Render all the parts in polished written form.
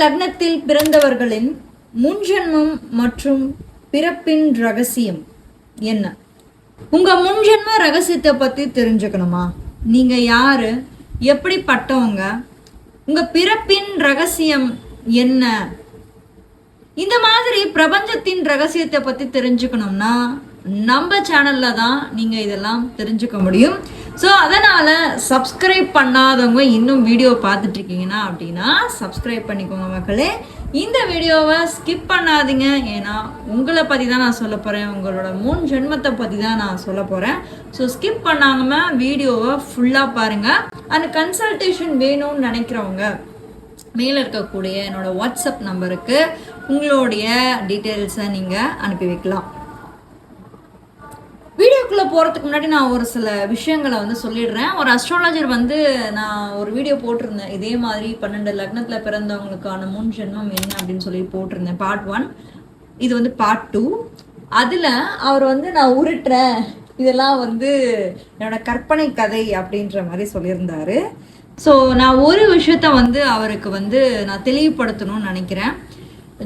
லக்னத்தில் பிறந்தவர்களின் முன்ஜென்மம் மற்றும் பிறப்பின் ரகசியம் என்ன? உங்க முன்ஜென்ம ரகசியத்தை பத்தி தெரிஞ்சுக்கணுமா? நீங்க யாரு, எப்படிப்பட்டவங்க, உங்க பிறப்பின் ரகசியம் என்ன, இந்த மாதிரி பிரபஞ்சத்தின் ரகசியத்தை பத்தி தெரிஞ்சுக்கணும்னா நம்ம சேனல்ல தான் நீங்க இதெல்லாம் தெரிஞ்சுக்க முடியும். ஸோ அதனால சப்ஸ்கிரைப் பண்ணாதவங்க இன்னும் வீடியோ பார்த்துட்டு இருக்கீங்கன்னா அப்படின்னா சப்ஸ்கிரைப் பண்ணிக்கோங்க மக்களே. இந்த வீடியோவை ஸ்கிப் பண்ணாதீங்க, ஏன்னா உங்களை பற்றி தான் நான் சொல்ல போகிறேன், உங்களோட முன் ஜென்மத்தை பற்றி தான் நான் சொல்ல போகிறேன். ஸோ ஸ்கிப் பண்ணாம வீடியோவை ஃபுல்லாக பாருங்கள். அந்த கன்சல்டேஷன் வேணும்னு நினைக்கிறவங்க மேலே இருக்கக்கூடிய என்னோட வாட்ஸ்அப் நம்பருக்கு உங்களுடைய டீட்டெயில்ஸை நீங்கள் அனுப்பி வைக்கலாம். வீடியோக்குள்ளே போகிறதுக்கு முன்னாடி நான் ஒரு சில விஷயங்களை சொல்லிடுறேன். ஒரு அஸ்ட்ராலஜர் நான் ஒரு வீடியோ போட்டிருந்தேன், இதே மாதிரி 12 லக்னத்தில் பிறந்தவங்களுக்கான முன் ஜென்மம் என்ன அப்படின்னு சொல்லி போட்டிருந்தேன். பார்ட் 1, இது பார்ட் 2. அதில் அவர் நான் உருட்டுறேன், இதெல்லாம் என்னோட கற்பனை கதை அப்படின்ற மாதிரி சொல்லியிருந்தாரு. ஸோ நான் ஒரு விஷயத்த அவருக்கு நான் தெளிவுபடுத்தணும்னு நினைக்கிறேன்.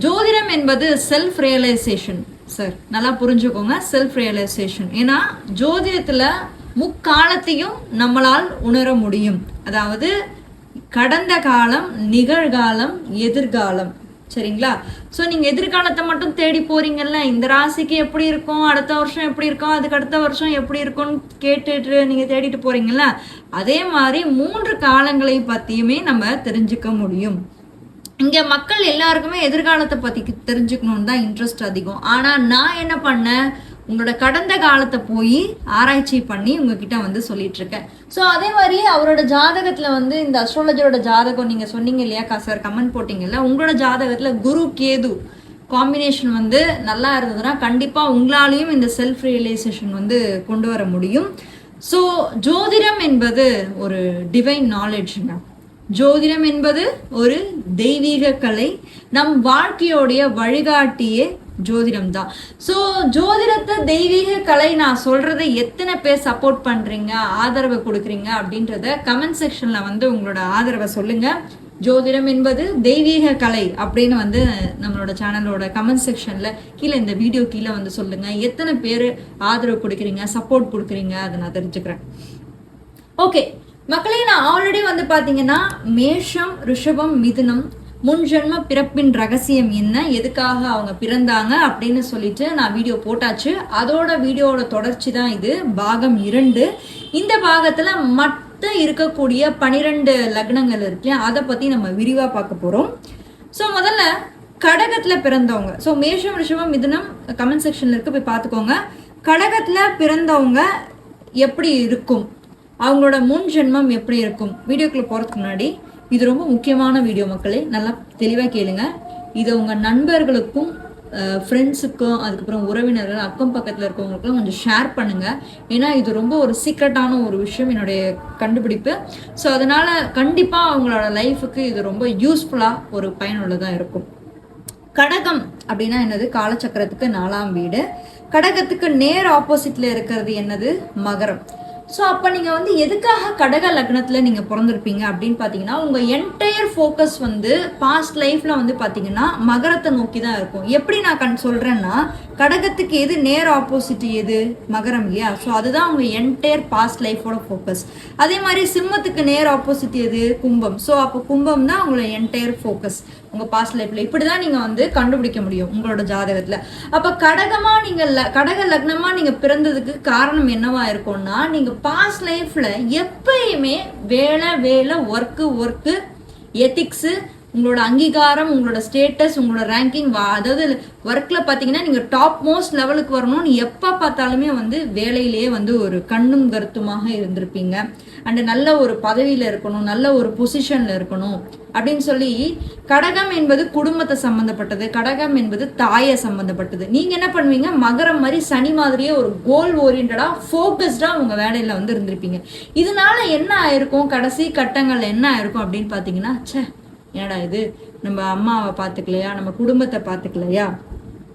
ஜோதிடம் என்பது செல்ஃப் ரியலைசேஷன் சார், நல்லா புரிஞ்சுக்கோங்க. செல்ஃப் ரியலைசேஷன், ஏன்னா ஜோதிடத்தில் முக்காலத்தையும் நம்மளால் உணர முடியும். அதாவது கடந்த காலம், நிகழ்காலம், எதிர்காலம். சரிங்களா? ஸோ நீங்கள் எதிர்காலத்தை மட்டும் தேடி போறீங்கல்ல, இந்த ராசிக்கு எப்படி இருக்கும், அடுத்த வருஷம் எப்படி இருக்கும், அதுக்கு அடுத்த வருஷம் எப்படி இருக்கும்னு கேட்டுட்டு நீங்கள் தேடிட்டு போறீங்கல்ல, அதே மாதிரி 3 காலங்களை பற்றியுமே நம்ம தெரிஞ்சுக்க முடியும். இங்கே மக்கள் எல்லாருக்குமே எதிர்காலத்தை பற்றி தெரிஞ்சுக்கணுன்னு தான் இன்ட்ரெஸ்ட் அதிகம். ஆனால் நான் என்ன பண்ணேன், உங்களோட கடந்த காலத்தை போய் ஆராய்ச்சி பண்ணி உங்ககிட்ட சொல்லிட்டு இருக்கேன். ஸோ அதே மாதிரி அவரோட ஜாதகத்தில் இந்த அஸ்ட்ராலஜரோட ஜாதகம் நீங்கள் சொன்னீங்க இல்லையா சார், கமெண்ட் போட்டிங்கல்ல, உங்களோட ஜாதகத்தில் குரு கேது காம்பினேஷன் நல்லா இருந்ததுன்னா கண்டிப்பாக உங்களாலையும் இந்த செல்ஃப் ரியலைசேஷன் கொண்டு வர முடியும். ஸோ ஜோதிடம் என்பது ஒரு டிவைன் நாலேஜ்ங்க. ஜோதிடம் என்பது ஒரு தெய்வீக கலை, நம் வாழ்க்கையோடைய வழிகாட்டியே ஜோதிடம் தான். ஸோ ஜோதிடத்தை தெய்வீக கலை நான் சொல்றதை எத்தனை பேர் சப்போர்ட் பண்றீங்க, ஆதரவு கொடுக்குறீங்க அப்படின்றத கமெண்ட் செக்ஷன்ல உங்களோட ஆதரவை சொல்லுங்க. ஜோதிடம் என்பது தெய்வீக கலை அப்படின்னு நம்மளோட சேனலோட கமெண்ட் செக்ஷன்ல கீழே, இந்த வீடியோ கீழே சொல்லுங்க. எத்தனை பேர் ஆதரவு கொடுக்குறீங்க, சப்போர்ட் கொடுக்குறீங்க, அதை நான் தெரிஞ்சுக்கிறேன். ஓகே மக்களே, நான் ஆல்ரெடி பாத்தீங்கன்னா மேஷம், ரிஷபம், மிதுனம் முன்ஜென்ம பிறப்பின் ரகசியம் என்ன, எதுக்காக அவங்க பிறந்தாங்க அப்படின்னு சொல்லிட்டு நான் வீடியோ போட்டாச்சு. அதோட வீடியோட தொடர்ச்சி தான் இது, பாகம் 2. இந்த பாகத்துல மற்ற இருக்கக்கூடிய 12 லக்னங்கள் இருக்கு, அதை பத்தி நம்ம விரிவா பார்க்க போறோம். ஸோ முதல்ல கடகத்துல பிறந்தவங்க, ஸோ மேஷம், ரிஷபம், மிதுனம் கமெண்ட் செக்ஷன்ல இருக்கு, போய் பார்த்துக்கோங்க. கடகத்துல பிறந்தவங்க எப்படி இருக்கும், அவங்களோட முன் ஜென்மம் எப்படி இருக்கும், வீடியோக்குள்ள போறதுக்கு முன்னாடி இது ரொம்ப முக்கியமான வீடியோ மக்களே, நல்லா தெளிவாக கேளுங்க. இதை உங்கள் நண்பர்களுக்கும் ஃப்ரெண்ட்ஸுக்கும் அதுக்கப்புறம் உறவினர்கள் அக்கம் பக்கத்தில் இருக்கவங்களுக்குலாம் கொஞ்சம் ஷேர் பண்ணுங்கள். ஏன்னா இது ரொம்ப ஒரு சீக்ரெட்டான ஒரு விஷயம், என்னுடைய கண்டுபிடிப்பு. ஸோ அதனால் கண்டிப்பாக அவங்களோட லைஃபுக்கு இது ரொம்ப யூஸ்ஃபுல்லாக ஒரு பயனுள்ளதாக இருக்கும். கடகம் அப்படின்னா என்னது, காலச்சக்கரத்துக்கு 4ஆம் வீடு. கடகத்துக்கு நேர் ஆப்போசிட்ல இருக்கிறது என்னது, மகரம். ஸோ அப்போ நீங்கள் எதுக்காக கடக லக்னத்தில் நீங்கள் பிறந்திருப்பீங்க அப்படின்னு பார்த்தீங்கன்னா, உங்கள் என்டையர் ஃபோக்கஸ் பாஸ்ட் லைஃப்பில் பார்த்தீங்கன்னா மகரத்தை நோக்கி தான் இருக்கும். எப்படி நான் சொல்கிறேன்னா, கடகத்துக்கு எது நேர் ஆப்போசிட், எது மகரம் இல்லையா? ஸோ அதுதான் உங்கள் என்டையர் பாஸ்ட் லைஃபோட ஃபோக்கஸ். அதே மாதிரி சிம்மத்துக்கு நேர் ஆப்போசிட் எது, கும்பம். ஸோ அப்போ கும்பம் தான் உங்களோட என்டையர் ஃபோக்கஸ் உங்கள் பாஸ்ட் லைஃப்பில். இப்படி தான் நீங்கள் கண்டுபிடிக்க முடியும் உங்களோட ஜாதகத்தில். அப்போ கடகமாக நீங்கள் கடக லக்னமாக நீங்கள் பிறந்ததுக்கு காரணம் என்னவா இருக்கும்னா, நீங்கள் பாஸ்ட் லைஃப்பில் எப்பயுமே வேலை ஒர்க்கு எத்திக்ஸு, உங்களோட அங்கீகாரம், உங்களோட ஸ்டேட்டஸ், உங்களோட ரேங்கிங், அதாவது ஒர்க்கில் பார்த்தீங்கன்னா நீங்கள் டாப் மோஸ்ட் லெவலுக்கு வரணும்னு எப்போ பார்த்தாலுமே வேலையிலேயே ஒரு கண்ணும் கருத்துமாக இருந்திருப்பீங்க. அண்ட் நல்ல ஒரு பதவியில் இருக்கணும், நல்ல ஒரு பொசிஷனில் இருக்கணும் அப்படின்னு சொல்லி. கடகம் என்பது குடும்பத்தை சம்மந்தப்பட்டது, கடகம் என்பது தாயை சம்மந்தப்பட்டது. நீங்கள் என்ன பண்ணுவீங்க, மகரம் மாதிரி சனி மாதிரியே ஒரு கோல் ஓரியன்டாக ஃபோக்கஸ்டாக உங்கள் வேலையில் இருந்திருப்பீங்க. இதனால என்ன ஆயிருக்கும், கடைசி கட்டங்கள் என்ன ஆயிருக்கும் அப்படின்னு பார்த்தீங்கன்னா, என்னடா இது, நம்ம அம்மாவை பார்த்துக்கலையா, நம்ம குடும்பத்தை பார்த்துக்கலையா,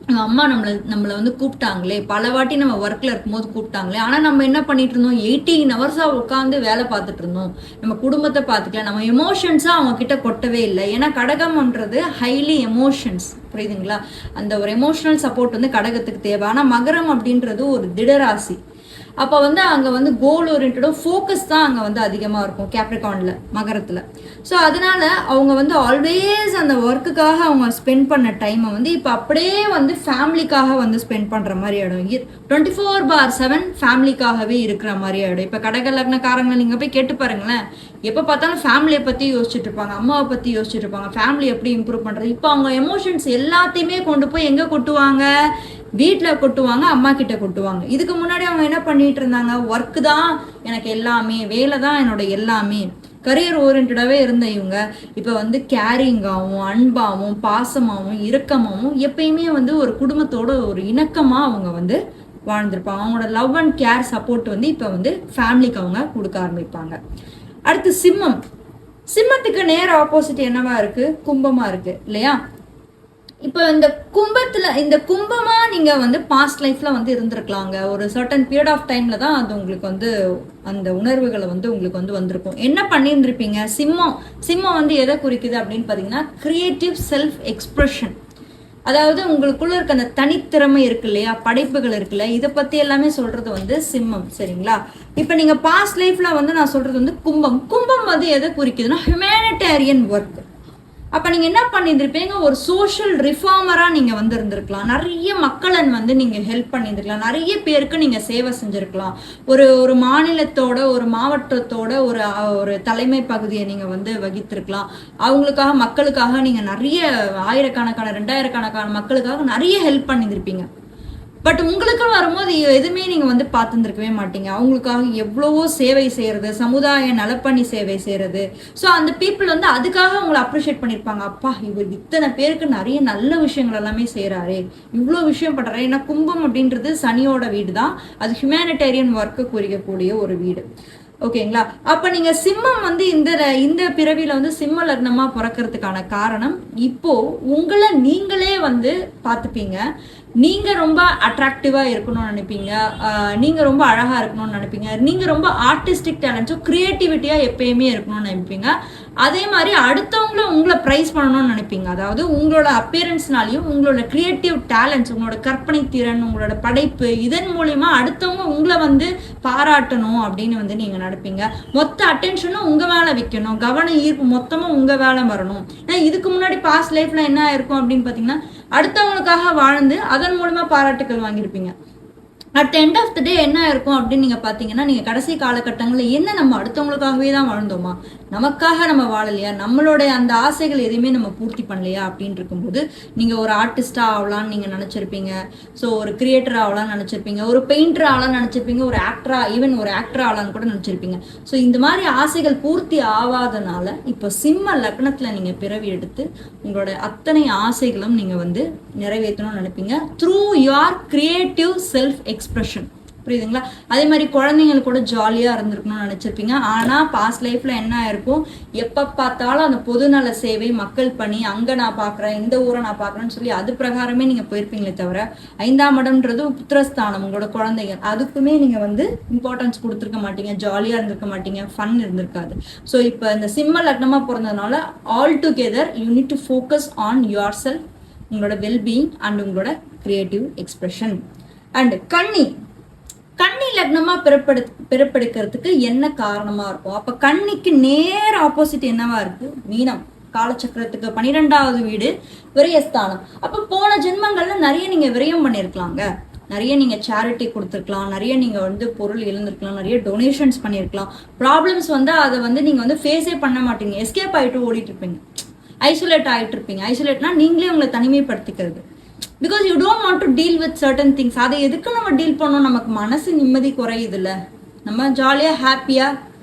அம்மா நம்மளை வந்து கூப்பிட்டாங்களே, பல வாட்டி நம்ம ஒர்க்ல இருக்கும்போது கூப்பிட்டாங்களே, ஆனா நம்ம என்ன பண்ணிட்டு இருந்தோம், 18 ஹவர்ஸா உட்காந்து வேலை பார்த்துட்டு இருந்தோம். நம்ம குடும்பத்தை பார்த்துக்கல, நம்ம எமோஷன்ஸா அவங்க கிட்ட கொட்டவே இல்லை. ஏன்னா கடகம்ன்றது ஹைலி எமோஷன்ஸ், புரியுதுங்களா? அந்த ஒரு எமோஷனல் சப்போர்ட் வந்து கடகத்துக்கு தேவை. ஆனா மகரம் அப்படின்றது ஒரு திடராசி. அப்போ வந்து அங்கே வந்து கோல் ஓரியன்டோ ஃபோக்கஸ் தான் அங்கே வந்து அதிகமாக இருக்கும் கேப்ரிகானில், மகரத்தில். ஸோ அதனால அவங்க வந்து ஆல்வேஸ் அந்த ஒர்க்குக்காக அவங்க ஸ்பெண்ட் பண்ண டைமை வந்து இப்போ அப்படியே வந்து ஃபேமிலிக்காக வந்து ஸ்பெண்ட் பண்ணுற மாதிரி ஆகிடும். 24/7 ஃபேமிலிக்காகவே இருக்கிற மாதிரி ஆகிடும். இப்போ கடக லக்னக்காரங்களை நீங்கள் போய் கேட்டு பாருங்களேன், எப்போ பார்த்தாலும் ஃபேமிலியை பற்றி யோசிச்சுட்டு இருப்பாங்க, அம்மாவை பற்றி யோசிச்சுட்டு இருப்பாங்க, ஃபேமிலி எப்படி இம்ப்ரூவ் பண்ணுறது. இப்போ அவங்க எமோஷன்ஸ் எல்லாத்தையுமே கொண்டு போய் எங்கே கொட்டுவாங்க, வீட்டில் கொட்டுவாங்க, அம்மா கிட்ட கொட்டுவாங்க. இதுக்கு முன்னாடி அவங்க என்ன பண்ணிட்டு இருந்தாங்க, ஒர்க்கு தான் எனக்கு எல்லாமே, வேலை தான் என்னோட எல்லாமே, கரியர் ஓரியன்டாவே இருந்த இவங்க இப்போ வந்து கேரிங்காகவும் அன்பாகவும் பாசமாகவும் இரக்கமாகவும் எப்பயுமே வந்து ஒரு குடும்பத்தோட ஒரு இணக்கமாக அவங்க வந்து வாழ்ந்திருப்பாங்க. அவங்களோட லவ் அண்ட் கேர் சப்போர்ட் வந்து இப்போ வந்து ஃபேமிலிக்கு அவங்க கொடுக்க ஆரம்பிப்பாங்க. அடுத்து சிம்மம். சிம்மத்துக்கு நேர் ஆப்போசிட் என்னவா இருக்கு, கும்பமா இருக்கு இல்லையா? இப்போ இந்த கும்பமா நீங்க வந்து பாஸ்ட் லைஃப்ல வந்து இருந்திருக்கலாங்க. ஒரு சர்டன் பீரியட் ஆஃப் டைம்ல தான் அது உங்களுக்கு வந்து அந்த உணர்வுகளை வந்து உங்களுக்கு வந்து வந்திருக்கும். என்ன பண்ணியிருந்திருப்பீங்க? சிம்மம் வந்து எதை குறிக்குது அப்படின்னு பாத்தீங்கன்னா கிரியேட்டிவ் செல்ஃப் எக்ஸ்பிரஷன். அதாவது உங்களுக்குள்ள இருக்க அந்த தனித்திறமை இருக்கு இல்லையா, படைப்புகள் இருக்குல்ல, இதை பத்தி எல்லாமே சொல்றது வந்து சிம்மம், சரிங்களா? இப்ப நீங்க பாஸ்ட் லைஃப்ல வந்து நான் சொல்றது வந்து கும்பம் வந்து எதை குறிக்குதுன்னா ஹியூமனிடேரியன் ஒர்க். அப்ப நீங்க என்ன பண்ணியிருந்திருப்பீங்க, ஒரு சோஷியல் ரிஃபார்மரா நீங்க வந்து இருந்திருக்கலாம். நிறைய மக்களை வந்து நீங்க ஹெல்ப் பண்ணியிருந்திருக்கலாம், நிறைய பேருக்கு நீங்க சேவை செஞ்சிருக்கலாம். ஒரு மாநிலத்தோட ஒரு மாவட்டத்தோட ஒரு தலைமை பகுதியை நீங்க வந்து வகித்திருக்கலாம். அவங்களுக்காக மக்களுக்காக நீங்க நிறைய ஆயிரக்கணக்கான 2000 மக்களுக்காக நிறைய ஹெல்ப் பண்ணியிருந்திருப்பீங்க. பட் உங்களுக்கு வரும்போது எதுவுமே நீங்க வந்து பார்த்துருக்கவே மாட்டீங்க. அவங்களுக்காக எவ்வளவோ சேவை செய்யறது, சமுதாய நலப்பணி சேவை செய்யறது. ஸோ அந்த பீப்புள் வந்து அதுக்காக உங்களை அப்ரிஷியேட் பண்ணியிருப்பாங்க. அப்பா, இவர் இத்தனை பேருக்கு நிறைய நல்ல விஷயங்கள் எல்லாமே செய்யறாரு, இவ்வளோ விஷயம் பண்றாரு. ஏன்னா கும்பம் அப்படின்றது சனியோட வீடு தான், அது ஹியூமனிடேரியன் ஒர்க்கு குறிக்கக்கூடிய ஒரு வீடு, ஓகேங்களா? அப்ப நீங்க சிம்மம் வந்து இந்த பிறவியில வந்து சிம்ம லக்னமா பிறக்கிறதுக்கான காரணம், இப்போ உங்களை நீங்களே வந்து பார்த்துப்பீங்க. நீங்க ரொம்ப அட்ராக்டிவா இருக்கணும்னு நினைப்பீங்க, நீங்க ரொம்ப அழகா இருக்கணும்னு நினைப்பீங்க, நீங்க ரொம்ப ஆர்டிஸ்டிக் டேலண்ட்ஸும் கிரியேட்டிவிட்டியா எப்பயுமே இருக்கணும்னு நினைப்பீங்க. அதே மாதிரி அடுத்தவங்கள உங்களை ப்ரைஸ் பண்ணணும்னு நினைப்பீங்க. அதாவது உங்களோட அப்பியரன்ஸ்னாலையும் உங்களோட கிரியேட்டிவ் டேலண்ட்ஸ், உங்களோட கற்பனை திறன், உங்களோட படைப்பு, இதன் மூலியமா அடுத்தவங்க உங்களை வந்து பாராட்டணும் அப்படின்னு வந்து நீங்க நினைப்பீங்க. மொத்த அட்டென்ஷனும் உங்க மேல வைக்கணும், கவன ஈர்ப்பு மொத்தமும் உங்க வேலை வரணும். ஏன்னா இதுக்கு முன்னாடி பாஸ்ட் லைஃப்ல என்ன ஆயிருக்கும் அப்படின்னு பாத்தீங்கன்னா, அடுத்தவங்களுக்காக வாழ்ந்து அதன் மூலமா பாராட்டுக்கள் வாங்கியிருப்பீங்க. At the end of the day என்ன இருக்கும் அப்படின்னு நீங்க பாத்தீங்கன்னா, நீங்க கடைசி காலகட்டங்களில் என்ன நம்ம அடுத்தவங்களுக்காகவே தான் வாழ்ந்தோமா, நமக்காக நம்ம வாழலையா, நம்மளுடைய அந்த ஆசைகள் எதுவுமே நம்ம பூர்த்தி பண்ணலையா அப்படின்னு இருக்கும்போது நீங்க ஒரு ஆர்டிஸ்டா ஆகலான்னு நீங்க நினைச்சிருப்பீங்க. ஸோ ஒரு கிரியேட்டர் ஆகலாம்னு நினைச்சிருப்பீங்க, ஒரு பெயிண்டர் ஆகலாம்னு நினைச்சிருப்பீங்க, ஒரு ஆக்டரா, ஈவன் ஒரு ஆக்டர் ஆகலான்னு கூட நினைச்சிருப்பீங்க. ஸோ இந்த மாதிரி ஆசைகள் பூர்த்தி ஆகாதனால இப்போ சிம்ம லக்னத்துல நீங்க பிறவி எடுத்து உங்களோட அத்தனை ஆசைகளும் நீங்க வந்து நிறைவேற்றணும்னு நினைப்பீங்க through your creative self expression, புரியுதுங்களா? அதே மாதிரி குழந்தைங்கள் கூட ஜாலியா இருந்திருக்கணும்னு நினைச்சிருப்பீங்க. ஆனா பாஸ்ட் லைஃப்ல என்ன ஆயிருக்கும், எப்ப பார்த்தாலும் அந்த பொதுநல சேவை, மக்கள் பணி, அங்க நான் பாக்குறேன், இந்த ஊரை நான் பாக்குறேன்னு சொல்லி அது பிரகாரமே நீங்க போயிருப்பீங்களே தவிர 5ஆம் இடம்ன்றது புத்திரஸ்தானம், உங்களோட குழந்தைகள், அதுக்குமே நீங்க வந்து இம்பார்ட்டன்ஸ் கொடுத்துருக்க மாட்டீங்க, ஜாலியா இருந்திருக்க மாட்டீங்க, ஃபன் இருந்திருக்காது. ஸோ இப்போ இந்த சிம்ம லக்னமா பிறந்ததுனால all together you need to focus on yourself, உங்களோட வெல்பீயிங் அண்ட் உங்களோட கிரியேட்டிவ் எக்ஸ்பிரஷன். அண்ட் கன்னி லக்னமா பிறப்பெடுக்கிறதுக்கு என்ன காரணமா இருக்கும்? அப்ப கன்னிக்கு நேர் ஆப்போசிட் என்னவா இருக்கு, மீனம். காலச்சக்கரத்துக்கு 12வது வீடு விரயஸ்தானம். அப்ப போன ஜென்மங்கள்ல நிறைய நீங்க விரயம் பண்ணிருக்கலாங்க, நிறைய நீங்க சேரிட்டி கொடுத்துருக்கலாம், நிறைய நீங்க வந்து பொருள் இழந்திருக்கலாம், நிறைய டொனேஷன்ஸ் பண்ணிருக்கலாம். ப்ராப்ளம்ஸ் வந்து அதை வந்து நீங்க வந்து ஃபேஸே பண்ண மாட்டீங்க, எஸ்கேப் ஆயிட்டு ஓடிட்டு இருப்பீங்க, ஐசோலேட் ஆயிட்டு இருப்பீங்க. ஐசோலேட்னா நீங்களே உங்களை தனிமைப்படுத்திக்கிறது. Because you don't want to deal with certain things. அதை எதுக்கு நம்ம டீல் பண்ணோம், நமக்கு மனசு நிம்மதி குறையுதுல்ல, நம்ம ஜாலியா ஹாப்பியா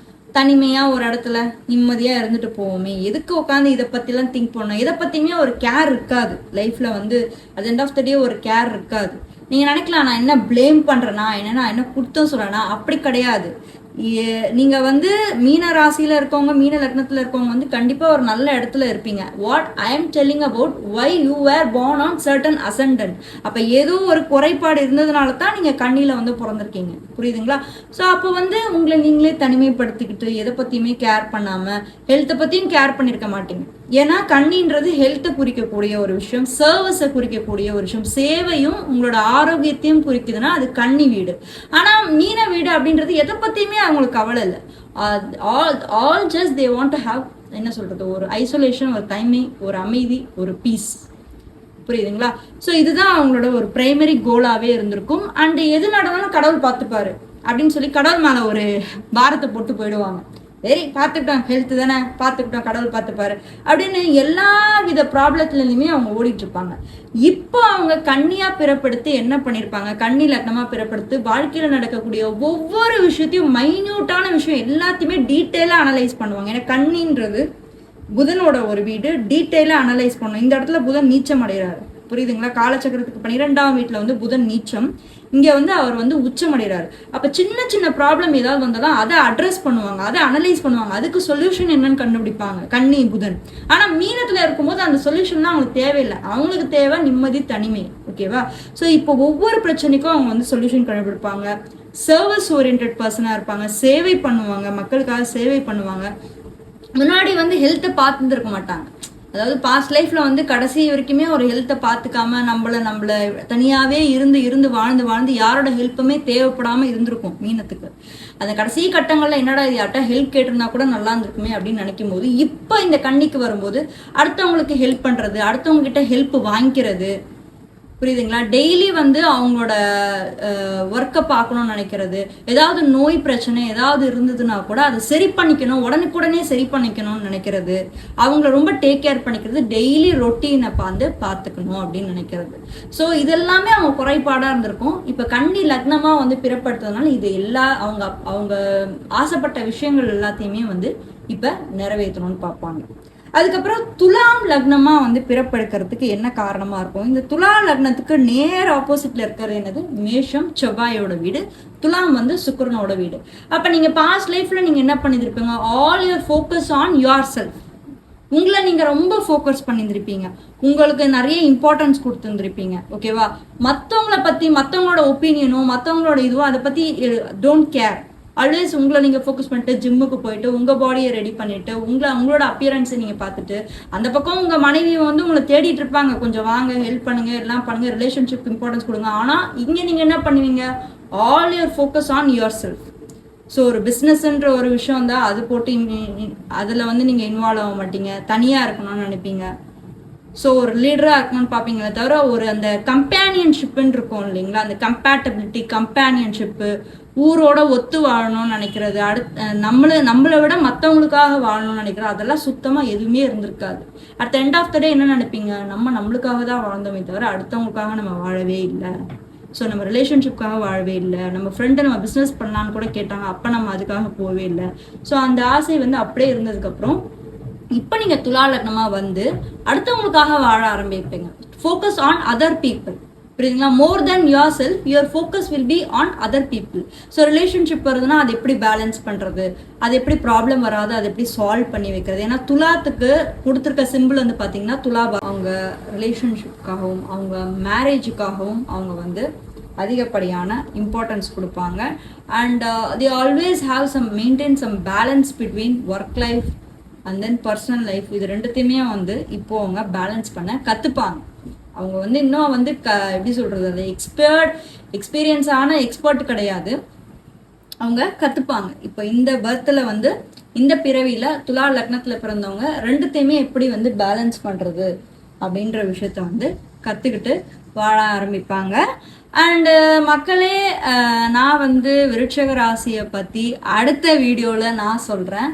தனிமையா ஒரு இடத்துல நிம்மதியா இருந்துட்டு போவோமே, எதுக்கு உட்காந்து இதை பத்திலாம் திங்க் பண்ணோம்? இதை பத்தியுமே ஒரு கேர் இருக்காது லைஃப்ல வந்து, அட் எண்ட் ஆஃப் த டே ஒரு கேர் இருக்காது. நீங்க நினைக்கலாம் நான் என்ன பிளேம் பண்றேனா, நான் என்ன குத்தம் சொல்றேனா, அப்படி கிடையாது. நீங்க வந்து மீன ராசியில இருக்கவங்க, மீன லக்னத்துல இருக்கவங்க வந்து கண்டிப்பா ஒரு நல்ல இடத்துல இருப்பீங்க. What I am telling about why you were born on certain ascendant. அப்ப ஏதோ ஒரு குறைபாடு இருந்ததுனால தான் நீங்க கண்ணில வந்து பிறந்திருக்கீங்க, புரியுதுங்களா? ஸோ அப்போ வந்து உங்களை நீங்களே தனிமைப்படுத்திக்கிட்டு எதை பத்தியுமே கேர் பண்ணாம ஹெல்த்தை பத்தியும் கேர் பண்ணிருக்க மாட்டீங்க. ஏன்னா கண்ணின்றது ஹெல்த்தை குறிக்கக்கூடிய ஒரு விஷயம், சர்வீஸை குறிக்கக்கூடிய ஒரு விஷயம், சேவையும் உங்களோட ஆரோக்கியத்தையும் குறிக்குதுன்னா அது கன்னி வீடு. ஆனா மீன வீடு அப்படின்றது எதை பத்தியுமே அவங்களுக்கு கவலை இல்லை. All just they want to have, என்ன சொல்றது, ஒரு ஐசோலேஷன், ஒரு தனிமை, ஒரு அமைதி, ஒரு பீஸ், புரியுதுங்களா? ஸோ இதுதான் அவங்களோட ஒரு பிரைமரி கோலாவே இருந்திருக்கும். அண்ட் எது நடந்தாலும் கடவுள் பார்த்துப்பாரு அப்படின்னு சொல்லி கடவுள் மேல ஒரு பாரத்தை போட்டு போயிடுவாங்க. சரி பார்த்துக்கிட்டோம், ஹெல்த் தானே, பார்த்துக்கிட்டோம், கடவுள் பார்த்துப்பாரு அப்படின்னு எல்லா வித ப்ராப்ளத்துலேயுமே அவங்க ஓடிட்டு இருப்பாங்க. இப்போ அவங்க கன்னியா பிறப்படுத்தி என்ன பண்ணியிருப்பாங்க, கன்னி லக்னமா பிறப்படுத்தி வாழ்க்கையில் நடக்கக்கூடிய ஒவ்வொரு விஷயத்தையும், மைன்யூட்டான விஷயம் எல்லாத்தையுமே டீட்டெயிலாக அனலைஸ் பண்ணுவாங்க. ஏன்னா கன்னின்றது புதனோட ஒரு வீடு, டீட்டெயிலாக அனலைஸ் பண்ணும். இந்த இடத்துல புதன் நீச்சம் அடைகிறாரு, புரியுதுங்களா? காலச்சக்கரத்துக்கு 12ஆம் வீட்டில் வந்து புதன் நீச்சம், இங்கே வந்து அவர் வந்து உச்சம் அடைகிறாரு. அப்போ சின்ன சின்ன ப்ராப்ளம் ஏதாவது வந்தாலும் அதை அட்ரஸ் பண்ணுவாங்க, அதை அனலைஸ் பண்ணுவாங்க, அதுக்கு சொல்யூஷன் என்னன்னு கண்டுபிடிப்பாங்க கன்னி புதன். ஆனால் மீனத்தில் இருக்கும்போது அந்த சொல்யூஷன்லாம் அவங்களுக்கு தேவையில்லை, அவங்களுக்கு தேவை நிம்மதி, தனிமை, ஓகேவா? ஸோ இப்போ ஒவ்வொரு பிரச்சனைக்கும் அவங்க வந்து சொல்யூஷன் கண்டுபிடிப்பாங்க. சர்வீஸ் ஓரியன்ட் பர்சனாக இருப்பாங்க, சேவை பண்ணுவாங்க, மக்களுக்காக சேவை பண்ணுவாங்க. முன்னாடி வந்து ஹெல்த்தை பார்த்துருக்க மாட்டாங்க. அதாவது பாஸ்ட் லைஃப்ல வந்து கடைசி வரைக்குமே ஒரு ஹெல்த்தை பார்த்துக்காம நம்மள தனியாவே இருந்து வாழ்ந்து யாரோட ஹெல்ப்புமே தேவைப்படாம இருந்திருக்கும் மீனத்துக்கு. அந்த கடைசி கட்டங்கள்ல என்னடா இது, யார்ட்டா ஹெல்ப் கேட்டிருந்தா கூட நல்லா இருந்திருக்குமே அப்படின்னு நினைக்கும் போது, இப்போ இந்த கண்ணிக்கு வரும்போது அடுத்தவங்களுக்கு ஹெல்ப் பண்றது, அடுத்தவங்க கிட்ட ஹெல்ப் வாங்கிக்கிறது, புரியுதுங்களா? டெய்லி வந்து அவங்களோட ஒர்க்கை பார்க்கணும்னு நினைக்கிறது, ஏதாவது நோய் பிரச்சனை ஏதாவது இருந்ததுன்னா கூட அதை சரி பண்ணிக்கணும், உடனுக்குடனே சரி பண்ணிக்கணும்னு நினைக்கிறது, அவங்கள ரொம்ப டேக் கேர் பண்ணிக்கிறது, டெய்லி ரொட்டீனை பார்த்துக்கணும் அப்படின்னு நினைக்கிறது. ஸோ இதெல்லாமே அவங்க குறைபாடாக இருந்திருக்கும். இப்போ கன்னி லக்னமாக வந்து பிறப்படுத்துறதுனால இது அவங்க ஆசைப்பட்ட விஷயங்கள் எல்லாத்தையுமே வந்து இப்போ நிறைவேற்றணும்னு பார்ப்பாங்க. அதுக்கப்புறம் துலாம் லக்னமா வந்து பிறப்பெடுக்கிறதுக்கு என்ன காரணமா இருக்கும்? இந்த துலா லக்னத்துக்கு நேர் ஆப்போசிட்ல இருக்கிறது என்னது? மேஷம் செவ்வாயோட வீடு, துலாம் வந்து சுக்கிரனோட வீடு. அப்ப நீங்க பாஸ்ட் லைஃப்ல நீங்க என்ன பண்ணிருப்பீங்க? All your focus on yourself. உங்களை நீங்க ரொம்ப ஃபோக்கஸ் பண்ணியிருந்திருப்பீங்க, உங்களுக்கு நிறைய இம்பார்ட்டன்ஸ் கொடுத்துருந்துருப்பீங்க, ஓகேவா? மற்றவங்கள பத்தி, மற்றவங்களோட ஒப்பீனியனும் மற்றவங்களோட இதுவும் அதை பத்தி டோன்ட் கேர். ஆல்வேஸ் உங்களை நீங்கள் ஃபோக்கஸ் பண்ணிட்டு ஜிம்முக்கு போயிட்டு உங்கள் பாடியை ரெடி பண்ணிட்டு உங்களோட அப்பியரன்ஸை நீங்கள் பார்த்துட்டு, அந்த பக்கம் உங்கள் மனைவி வந்து உங்களை தேடிட்டு இருப்பாங்க, கொஞ்சம் வாங்க, ஹெல்ப் பண்ணுங்க, எல்லாம் பண்ணுங்க, ரிலேஷன்ஷிப் இம்பார்ட்டன்ஸ் கொடுங்க. ஆனால் இங்கே நீங்கள் என்ன பண்ணுவீங்க? All your focus on your self. So ஒரு பிஸ்னஸ்ன்ற ஒரு விஷயம் தான், அது போட்டு அதில் வந்து நீங்கள் இன்வால்வ் ஆக மாட்டீங்க, தனியாக இருக்கணும்னு நினைப்பீங்க. ஸோ ஒரு லீடராக இருக்கணும்னு பார்ப்பீங்களே தவிர ஒரு அந்த கம்பேனியன்ஷிப்புன்னு இருக்கும் இல்லைங்களா, அந்த கம்பேட்டபிலிட்டி, கம்பேனியன்ஷிப்பு, ஊரோட ஒத்து வாழணும்னு நினைக்கிறது, நம்மளை விட மற்றவங்களுக்காக வாழணும்னு நினைக்கிறது, அதெல்லாம் சுத்தமாக எதுவுமே இருந்திருக்காது. At the end of the day என்ன நினைப்பீங்க? நம்மளுக்காக தான் வாழ்ந்தோமே தவிர அடுத்தவங்களுக்காக நம்ம வாழவே இல்லை. ஸோ நம்ம ரிலேஷன்ஷிப்காக வாழவே இல்லை, நம்ம ஃப்ரெண்டை நம்ம பிஸ்னஸ் பண்ணலான்னு கூட கேட்டாங்க, அப்போ நம்ம அதுக்காக போகவே இல்லை. ஸோ அந்த ஆசை வந்து அப்படியே இருந்ததுக்கப்புறம் இப்போ நீங்கள் துலா லக்னமாக வந்து அடுத்தவங்களுக்காக வாழ ஆரம்பிப்பீங்க. ஃபோக்கஸ் ஆன் அதர் பீப்புள், புரியுதுங்களா? More than yourself, your focus will be on other people. So relationship வருதுன்னா அது எப்படி பேலன்ஸ் பண்ணுறது, அது எப்படி ப்ராப்ளம் வராது, அது எப்படி சால்வ் பண்ணி வைக்கிறது. ஏன்னா துலாத்துக்கு கொடுத்துருக்க சிம்பிள் வந்து பார்த்தீங்கன்னா துலா, அவங்க ரிலேஷன்ஷிப்காகவும் அவங்க மேரேஜுக்காகவும் அவங்க வந்து அதிகப்படியான இம்பார்ட்டன்ஸ் கொடுப்பாங்க. And they always have maintain some balance between work life and then personal life. இது ரெண்டுத்தையுமே வந்து இப்போ அவங்க பேலன்ஸ் பண்ண கற்றுப்பாங்க. அவங்க வந்து இன்னும் வந்து எப்படி சொல்கிறது, அது எக்ஸ்பீரியன்ஸான எக்ஸ்பர்ட் கிடையாது, அவங்க கற்றுப்பாங்க. இப்போ இந்த பர்த்தில் வந்து இந்த பிறவியில் துலா லக்னத்தில் பிறந்தவங்க ரெண்டுத்தையுமே எப்படி வந்து பேலன்ஸ் பண்ணுறது அப்படின்ற விஷயத்த வந்து கற்றுக்கிட்டு வாழ ஆரம்பிப்பாங்க. அண்டு மக்களே, நான் வந்து விருட்சக ராசியை பற்றி அடுத்த வீடியோவில் நான் சொல்கிறேன்.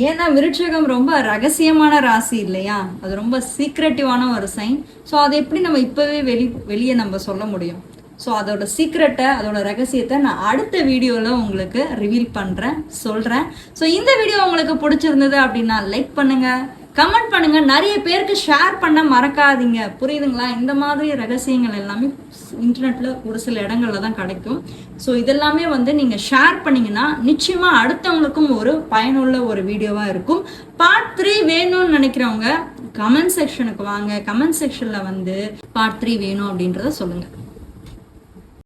ஏன்னா விருட்சகம் ரொம்ப ரகசியமான ராசி இல்லையா, அது ரொம்ப சீக்ரெட்டிவான ஒரு சைன். ஸோ அதை எப்படி நம்ம இப்போவே வெளியே நம்ம சொல்ல முடியும்? ஸோ அதோட சீக்ரெட்டை, அதோட ரகசியத்தை நான் அடுத்த வீடியோவில் உங்களுக்கு ரிவீல் பண்ணுறேன், சொல்கிறேன். ஸோ இந்த வீடியோ உங்களுக்கு பிடிச்சிருந்தது அப்படின்னா லைக் பண்ணுங்கள், கமெண்ட் பண்ணுங்க, நிறைய பேருக்கு ஷேர் பண்ண மறக்காதீங்க. புரியுதுங்களா? இந்த மாதிரி ரகசியங்கள் எல்லாமே இன்டர்நெட்ல ஒரு சில இடங்கள்ல தான் கிடைக்கும். ஸோ இதெல்லாமே வந்து நீங்க ஷேர் பண்ணீங்கன்னா நிச்சயமா அடுத்தவங்களுக்கும் ஒரு பயனுள்ள ஒரு வீடியோவா இருக்கும். பார்ட் 3 வேணும்னு நினைக்கிறவங்க கமெண்ட் செக்ஷனுக்கு வாங்க. கமெண்ட் செக்ஷன்ல வந்து பார்ட் 3 வேணும் அப்படின்றத சொல்லுங்க.